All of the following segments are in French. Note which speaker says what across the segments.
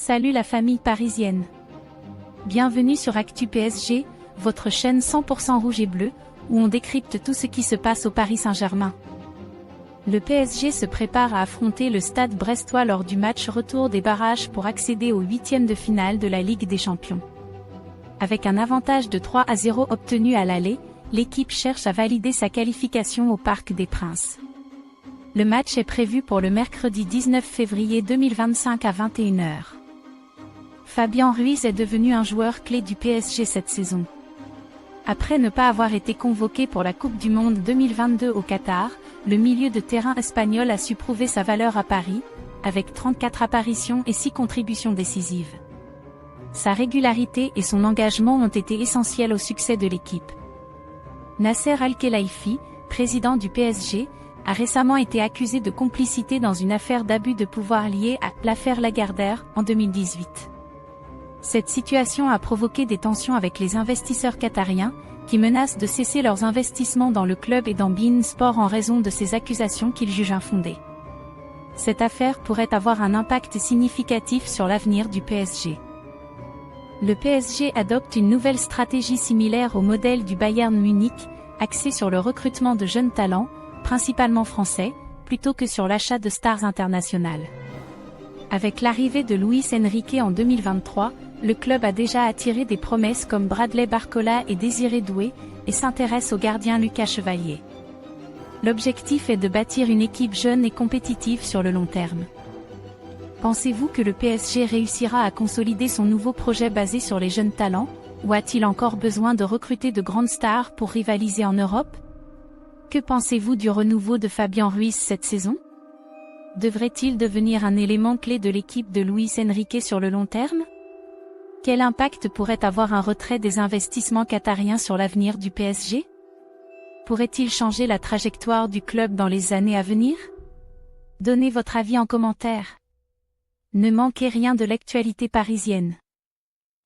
Speaker 1: Salut la famille parisienne. Bienvenue sur Actu PSG, votre chaîne 100% rouge et bleu, où on décrypte tout ce qui se passe au Paris Saint-Germain. Le PSG se prépare à affronter le Stade brestois lors du match retour des barrages pour accéder aux huitièmes de finale de la Ligue des Champions. Avec un avantage de 3-0 obtenu à l'aller, l'équipe cherche à valider sa qualification au Parc des Princes. Le match est prévu pour le mercredi 19 février 2025 à 21 h. Fabien Ruiz est devenu un joueur clé du PSG cette saison. Après ne pas avoir été convoqué pour la Coupe du Monde 2022 au Qatar, le milieu de terrain espagnol a su prouver sa valeur à Paris, avec 34 apparitions et 6 contributions décisives. Sa régularité et son engagement ont été essentiels au succès de l'équipe. Nasser Al-Khelaifi, président du PSG, a récemment été accusé de complicité dans une affaire d'abus de pouvoir liée à l'affaire Lagardère en 2018. Cette situation a provoqué des tensions avec les investisseurs qatariens, qui menacent de cesser leurs investissements dans le club et dans beIN Sport en raison de ces accusations qu'ils jugent infondées. Cette affaire pourrait avoir un impact significatif sur l'avenir du PSG. Le PSG adopte une nouvelle stratégie similaire au modèle du Bayern Munich, axée sur le recrutement de jeunes talents, principalement français, plutôt que sur l'achat de stars internationales. Avec l'arrivée de Luis Enrique en 2023, le club a déjà attiré des promesses comme Bradley Barcola et Désiré Doué, et s'intéresse au gardien Lucas Chevalier. L'objectif est de bâtir une équipe jeune et compétitive sur le long terme. Pensez-vous que le PSG réussira à consolider son nouveau projet basé sur les jeunes talents, ou a-t-il encore besoin de recruter de grandes stars pour rivaliser en Europe? Que pensez-vous du renouveau de Fabien Ruiz cette saison? Devrait-il devenir un élément clé de l'équipe de Luis Enrique sur le long terme? Quel impact pourrait avoir un retrait des investissements qatariens sur l'avenir du PSG? Pourrait-il changer la trajectoire du club dans les années à venir? Donnez votre avis en commentaire. Ne manquez rien de l'actualité parisienne.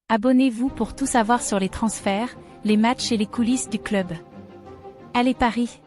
Speaker 1: Abonnez-vous pour tout savoir sur les transferts, les matchs et les coulisses du club. Allez Paris!